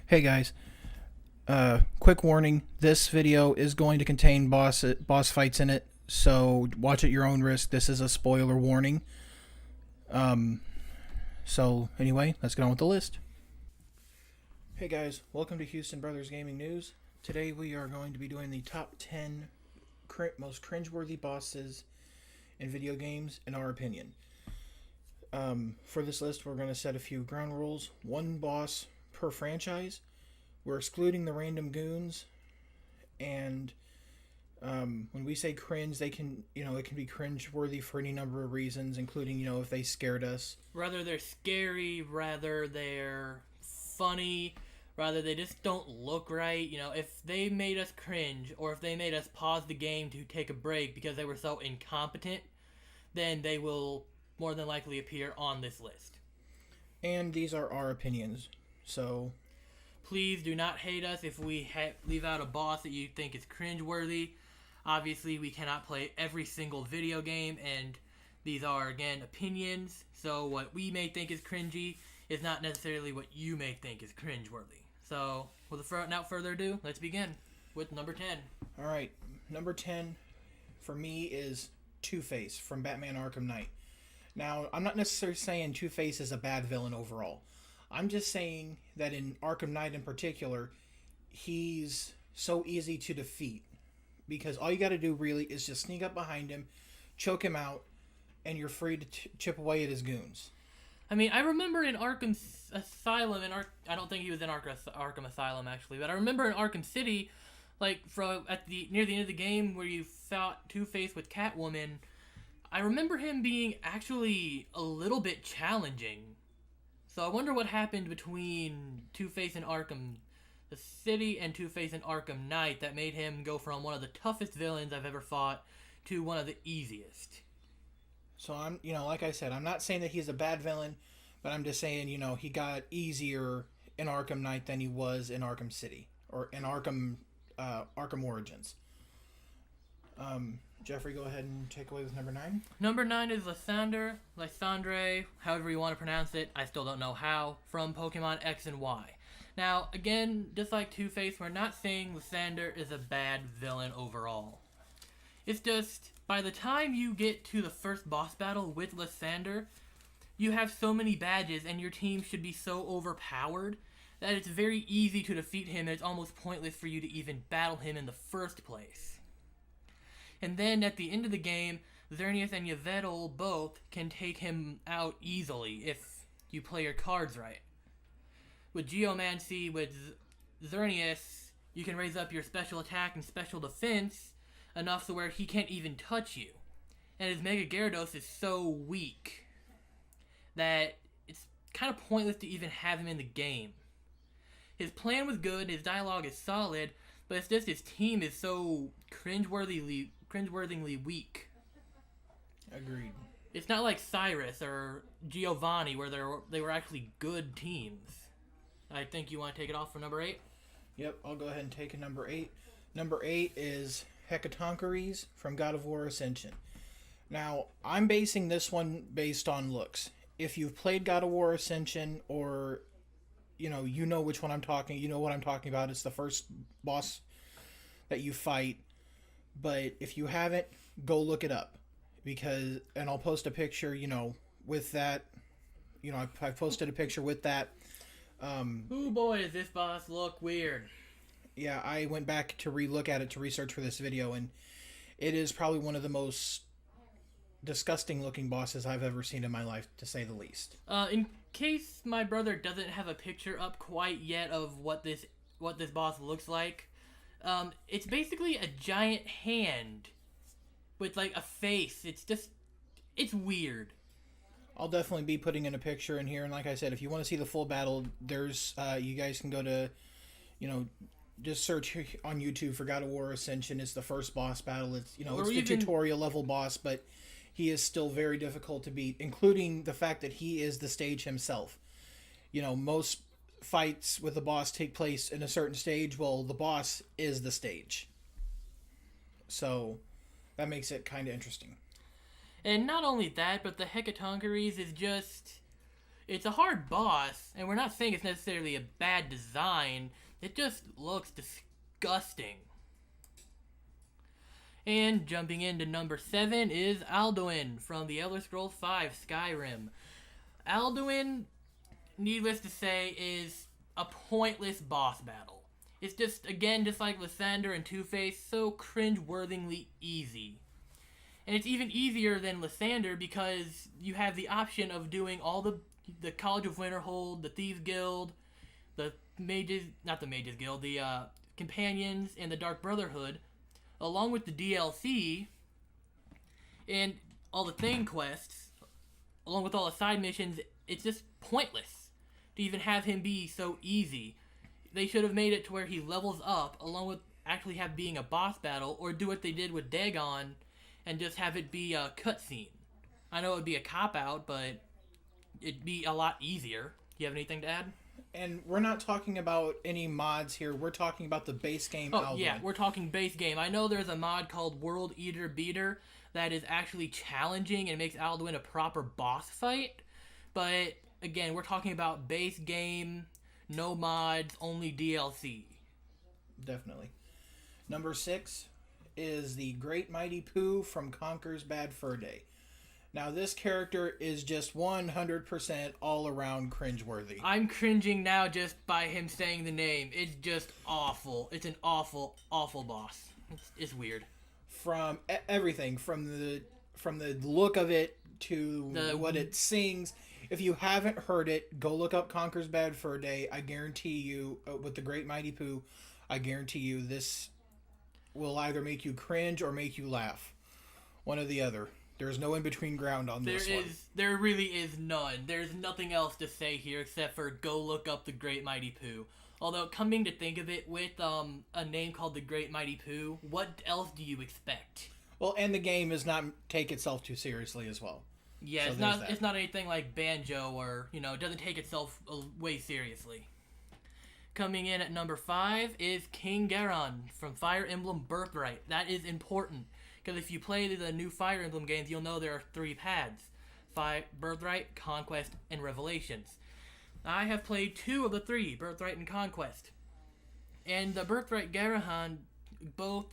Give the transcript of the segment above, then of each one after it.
Hey guys, quick warning, this video is going to contain boss fights in it, so watch at your own risk. This is a spoiler warning. Um, so anyway, let's get on with the list. Hey guys, welcome to Houston Brothers Gaming News. Today we are going to be doing the top 10 most cringeworthy bosses in video games, in our opinion. For this list, we're going to set a few ground rules. One boss per franchise. We're excluding the random goons, and when we say cringe, they can, it can be cringe-worthy for any number of reasons, including, if they scared us. Rather they're scary, rather they're funny, rather they just don't look right. If they made us cringe, or if they made us pause the game to take a break because they were so incompetent, then they will more than likely appear on this list. And these are our opinions, so please do not hate us if we leave out a boss that you think is cringeworthy. Obviously, we cannot play every single video game, and these are, again, opinions. So what we may think is cringy is not necessarily what you may think is cringeworthy. So, without further ado, let's begin with number 10. Alright, number 10 for me is Two-Face from Batman Arkham Knight. Now, I'm not necessarily saying Two-Face is a bad villain overall. I'm just saying that in Arkham Knight in particular, he's so easy to defeat. Because all you got to do really is just sneak up behind him, choke him out, and you're free to chip away at his goons. I mean, I remember in Arkham Asylum, I don't think he was in Arkham Asylum actually, but I remember in Arkham City, like near the end of the game where you fought Two-Face with Catwoman, I remember him being actually a little bit challenging. So I wonder what happened between Two-Face in Arkham the City and Two-Face in Arkham Knight that made him go from one of the toughest villains I've ever fought to one of the easiest. So I'm, like I said, I'm not saying that he's a bad villain, but I'm just saying, he got easier in Arkham Knight than he was in Arkham City or in Arkham Origins. Jeffrey, go ahead and take away with number 9. Number 9 is Lysandre, however you want to pronounce it. I still don't know how, from Pokemon X and Y. Now, again, just like Two-Face, we're not saying Lysandre is a bad villain overall. It's just, by the time you get to the first boss battle with Lysandre, you have so many badges and your team should be so overpowered that it's very easy to defeat him and it's almost pointless for you to even battle him in the first place. And then at the end of the game, Xerneas and Yveltal both can take him out easily if you play your cards right. With Geomancy, with Xerneas, you can raise up your special attack and special defense enough to where he can't even touch you. And his Mega Gyarados is so weak that it's kind of pointless to even have him in the game. His plan was good, his dialogue is solid, but it's just his team is so cringeworthily weak. Agreed. It's not like Cyrus or Giovanni where they were actually good teams. I think you want to take it off for number 8? Yep, I'll go ahead and take a number 8. Number 8 is Hecatoncheires from God of War Ascension. Now, I'm basing this one based on looks. If you've played God of War Ascension or you know which one I'm talking, you know what I'm talking about. It's the first boss that you fight. But if you haven't, go look it up. And I'll post a picture, with that. I've posted a picture with that. Oh boy, does this boss look weird. Yeah, I went back to re-look at it to research for this video, and it is probably one of the most disgusting looking bosses I've ever seen in my life, to say the least. In case my brother doesn't have a picture up quite yet of what this boss looks like, it's basically a giant hand with like a face. It's weird. I'll definitely be putting in a picture in here, and like I said, if you want to see the full battle, there's you guys can go to, just search on YouTube for God of War Ascension. It's the first boss battle. It's it's the tutorial level boss, but he is still very difficult to beat, including the fact that he is the stage himself. Most fights with the boss take place in a certain stage. Well, the boss is the stage, so that makes it kind of interesting. And not only that, but the Hecatoncheires is just It's a hard boss, and we're not saying it's necessarily a bad design. It just looks disgusting. And jumping into number 7 is Alduin from the Elder Scrolls V Skyrim. Alduin, needless to say, is a pointless boss battle. It's just, again, just like Lysander and Two-Face, so cringe-worthingly easy. And it's even easier than Lysander because you have the option of doing all the College of Winterhold, the Thieves Guild, the Mages, not the Mages Guild, the Companions, and the Dark Brotherhood, along with the DLC, and all the Thane quests, along with all the side missions. It's just pointless to even have him be so easy. They should have made it to where he levels up, along with actually have being a boss battle, or do what they did with Dagon, and just have it be a cutscene. I know it would be a cop-out, but it'd be a lot easier. You have anything to add? And we're not talking about any mods here. We're talking about the base game Oh, Alduin. yeah, we're talking base game. I know there's a mod called World Eater Beater that is actually challenging and makes Alduin a proper boss fight. But, again, we're talking about base game, no mods, only DLC. Definitely. Number 6 is the Great Mighty Poo from Conker's Bad Fur Day. Now, this character is just 100% all-around cringeworthy. I'm cringing now just by him saying the name. It's just awful. It's an awful, awful boss. It's weird. From everything, from the look of it to what it sings. If you haven't heard it, go look up Conker's Bad Fur Day. I guarantee you, with the Great Mighty Poo, I guarantee you this will either make you cringe or make you laugh. One or the other. There's no in-between ground on this one. There really is none. There's nothing else to say here except for go look up the Great Mighty Poo. Although, coming to think of it, with a name called the Great Mighty Poo, what else do you expect? Well, and the game is not take itself too seriously as well. Yeah, So it's not anything like Banjo or, it doesn't take itself way seriously. Coming in at number 5 is King Garon from Fire Emblem Birthright. That is important. Because if you play the new Fire Emblem games, you'll know there are 3 paths. Birthright, Conquest, and Revelations. I have played 2 of the 3, Birthright and Conquest. And the Birthright Garon, both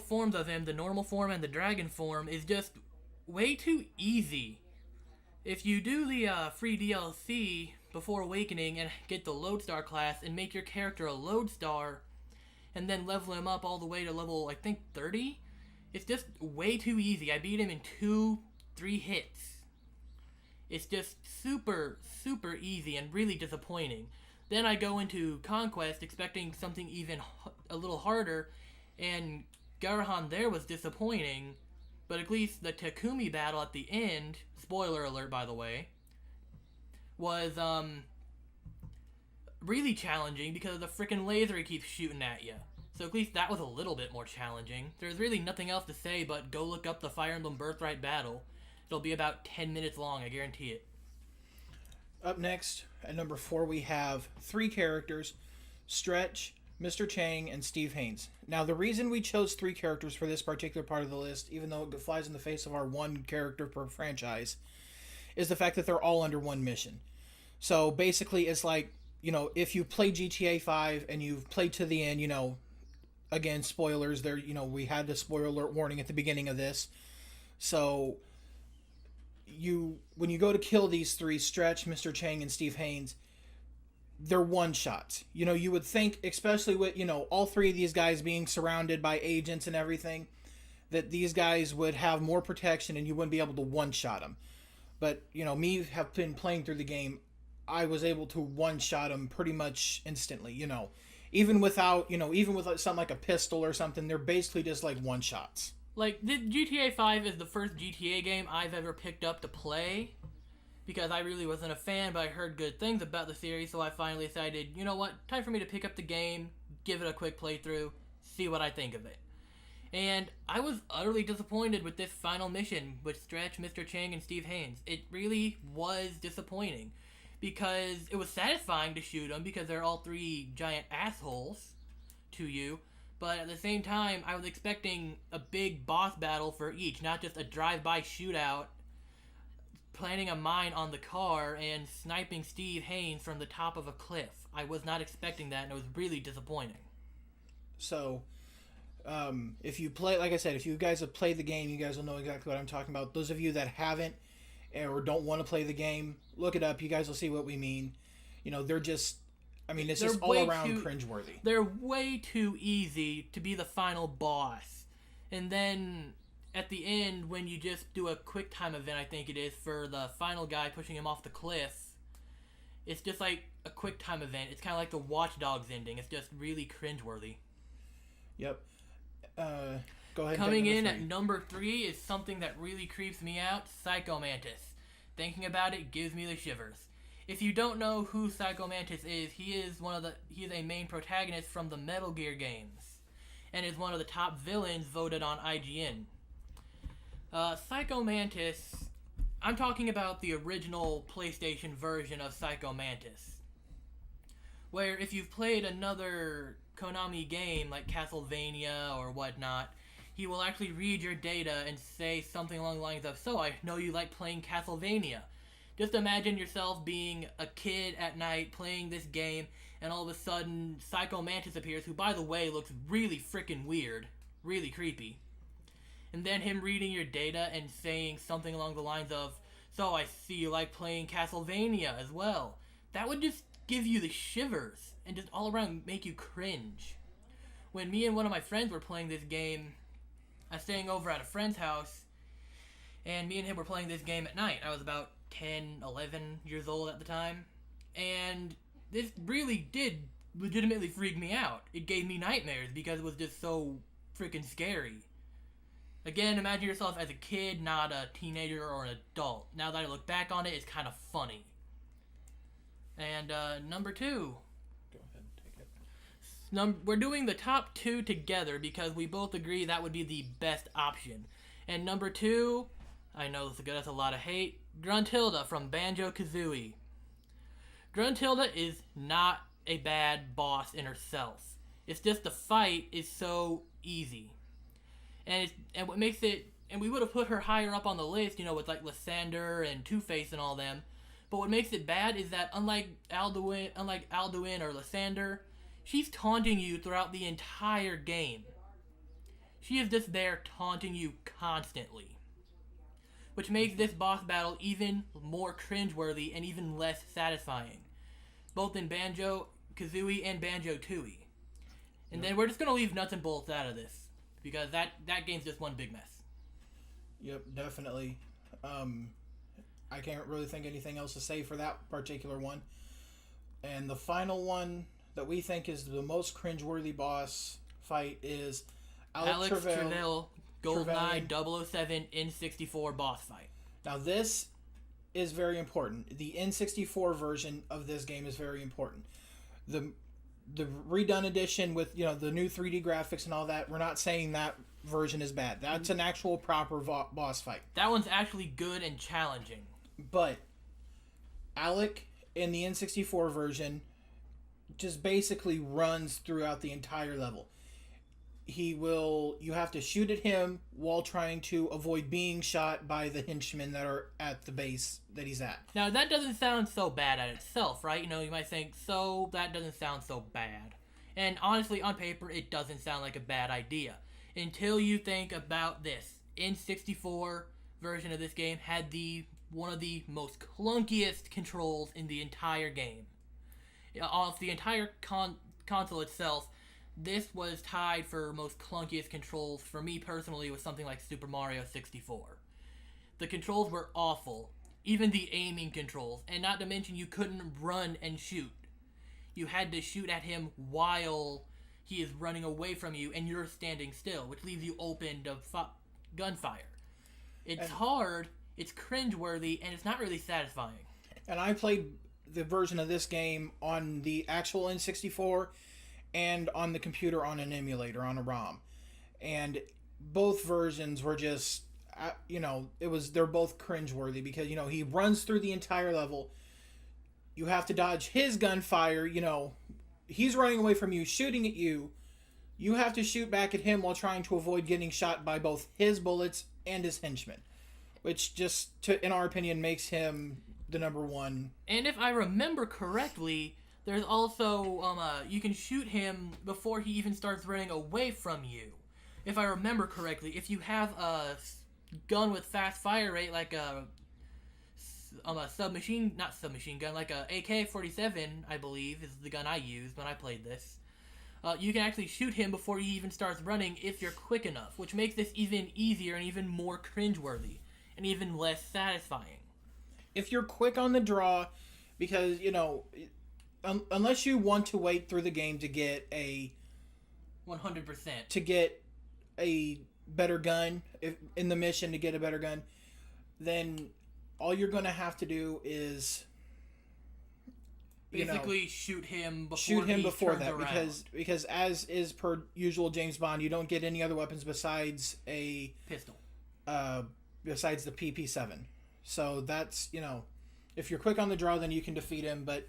forms of him, the normal form and the dragon form, is just way too easy. If you do the free DLC before Awakening and get the Lodestar class and make your character a Lodestar, and then level him up all the way to level, I think, 30, it's just way too easy. I beat him in 2-3 hits. It's just super, super easy and really disappointing. Then I go into Conquest expecting something even a little harder, and Garon there was disappointing, but at least the Takumi battle at the end, spoiler alert by the way, was really challenging because of the frickin' laser he keeps shooting at you. So at least that was a little bit more challenging. There's really nothing else to say but go look up the Fire Emblem Birthright battle. It'll be about 10 minutes long, I guarantee it. Up next, at number 4, we have 3 characters, Stretch, Mr. Chang, and Steve Haynes. Now, the reason we chose 3 characters for this particular part of the list, even though it flies in the face of our 1 character per franchise, is the fact that they're all under 1 mission. So, basically, it's like, if you play GTA 5 and you've played to the end, again, spoilers, there, we had the spoiler alert warning at the beginning of this. So, when you go to kill these 3, Stretch, Mr. Chang, and Steve Haynes, they're one-shots. You would think, especially with, all 3 of these guys being surrounded by agents and everything, that these guys would have more protection and you wouldn't be able to one-shot them. But, me have been playing through the game, I was able to one-shot them pretty much instantly, Even without something like a pistol or something, they're basically just like one-shots. Like, GTA 5 is the first GTA game I've ever picked up to play, because I really wasn't a fan, but I heard good things about the series, so I finally decided, you know what, time for me to pick up the game, give it a quick playthrough, see what I think of it. And I was utterly disappointed with this final mission with Stretch, Mr. Chang, and Steve Haynes. It really was disappointing, because it was satisfying to shoot them, because they're all 3 giant assholes to you. But at the same time, I was expecting a big boss battle for each, not just a drive-by shootout planting a mine on the car and sniping Steve Haynes from the top of a cliff. I was not expecting that, and it was really disappointing. So, if you play, like I said, if you guys have played the game, you guys will know exactly what I'm talking about. Those of you that haven't or don't want to play the game, look it up. You guys will see what we mean. You know, they're just, I mean, it's just all around cringeworthy. They're way too easy to be the final boss. And then at the end, when you just do a quick time event, I think it is, for the final guy pushing him off the cliff, it's just like a quick time event. It's kind of like the Watch Dogs ending. It's just really cringeworthy. Yep. Go ahead. Coming in at number 3 is something that really creeps me out, Psycho Mantis. Thinking about it gives me the shivers. If you don't know who Psycho Mantis is, he is a main protagonist from the Metal Gear games, and is one of the top villains voted on IGN. Psycho Mantis, I'm talking about the original PlayStation version of Psycho Mantis, where if you've played another Konami game like Castlevania or whatnot, he will actually read your data and say something along the lines of, "So, I know you like playing Castlevania." Just imagine yourself being a kid at night playing this game, and all of a sudden Psycho Mantis appears, who, by the way, looks really freaking weird, really creepy. And then him reading your data and saying something along the lines of, "So, I see you like playing Castlevania as well." That would just give you the shivers and just all around make you cringe. When me and one of my friends were playing this game, I was staying over at a friend's house, and me and him were playing this game at night. I was about 10, 11 years old at the time, and this really did legitimately freak me out. It gave me nightmares because it was just so freaking scary. Again, imagine yourself as a kid, not a teenager or an adult. Now that I look back on it, it's kind of funny. And number 2. Go ahead and take it. We're doing the top 2 together because we both agree that would be the best option. And number 2, I know this gets a lot of hate, Gruntilda from Banjo-Kazooie. Gruntilda is not a bad boss in herself. It's just the fight is so easy. And what makes it, and we would have put her higher up on the list, you know, with like Lysander and Two-Face and all them. But what makes it bad is that unlike Alduin or Lysander, she's taunting you throughout the entire game. She is just there taunting you constantly, which makes this boss battle even more cringeworthy and even less satisfying, both in Banjo-Kazooie and Banjo-Tooie. And then we're just going to leave nuts and bolts out of this, because that game's just one big mess. Yep, definitely. I can't really think anything else to say for that particular one. And the final one that we think is the most cringeworthy boss fight is Alex Trevelyan, GoldenEye 007 N64 boss fight. Now this is very important. The N64 version of this game is very important. The redone edition with, you know, the new 3D graphics and all that, we're not saying that version is bad. That's an actual proper boss fight. That one's actually good and challenging. But Alec in the N64 version just basically runs throughout the entire level. You have to shoot at him while trying to avoid being shot by the henchmen that are at the base that he's at. Now, that doesn't sound so bad at itself, right? You know, you might think, so that doesn't sound so bad. And honestly, on paper, it doesn't sound like a bad idea. Until you think about this. N64 version of this game had one of the most clunkiest controls in the entire game. Off the entire console itself, this was tied for most clunkiest controls for me personally with something like Super Mario 64. The controls were awful, even the aiming controls, and not to mention you couldn't run and shoot. You had to shoot at him while he is running away from you and you're standing still, which leaves you open to gunfire. It's hard, it's cringeworthy, and it's not really satisfying. And I played the version of this game on the actual N64 and on the computer on an emulator, on a ROM. And both versions were just, they're both cringeworthy because, he runs through the entire level. You have to dodge his gunfire, he's running away from you, shooting at you. You have to shoot back at him while trying to avoid getting shot by both his bullets and his henchmen. which just, in our opinion, makes him the number one. And if I remember correctly, there's also you can shoot him before he even starts running away from you. If I remember correctly, if you have a gun with fast fire rate like a submachine, not submachine gun, like a AK-47, I believe is the gun I used when I played this. You can actually shoot him before he even starts running if you're quick enough, which makes this even easier and even more cringeworthy and even less satisfying. If you're quick on the draw, because, you know, unless you want to wait through the game to get a 100%. to get a better gun, if in the mission to get a better gun, then all you're going to have to do is basically shoot him before that around. because as is per usual James Bond, you don't get any other weapons besides a pistol. Besides the PP7. So that's, you know, if you're quick on the draw, then you can defeat him. But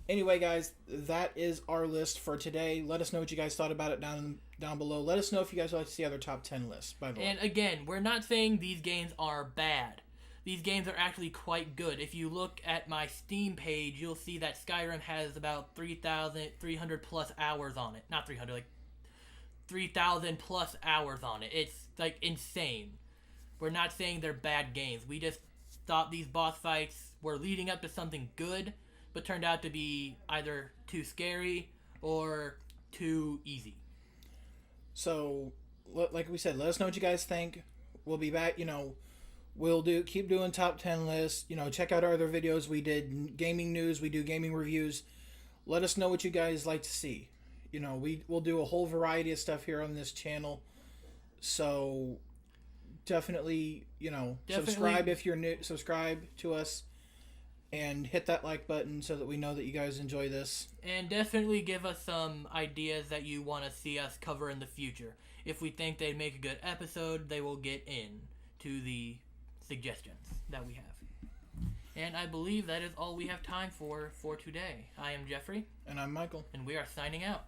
anyway, guys, that is our list for today. Let us know what you guys thought about it down below. Let us know if you guys would like to see other top 10 lists, by the way. And again, we're not saying these games are bad. These games are actually quite good. If you look at my Steam page, you'll see that Skyrim has about 3,300 plus hours on it. Not 300, like 3,000 plus hours on it. It's like insane. We're not saying they're bad games. We just thought these boss fights were leading up to something good, but turned out to be either too scary or too easy. So, like we said, let us know what you guys think. We'll be back, you know. We'll keep doing top 10 lists. You know, check out our other videos. We did gaming news. We do gaming reviews. Let us know what you guys like to see. You know, we'll do a whole variety of stuff here on this channel. So, definitely, you know, subscribe if you're new. Subscribe to us. And hit that like button so that we know that you guys enjoy this. And definitely give us some ideas that you want to see us cover in the future. If we think they'd make a good episode, they will get in to the suggestions that we have. And I believe that is all we have time for today. I am Jeffrey. And I'm Michael. And we are signing out.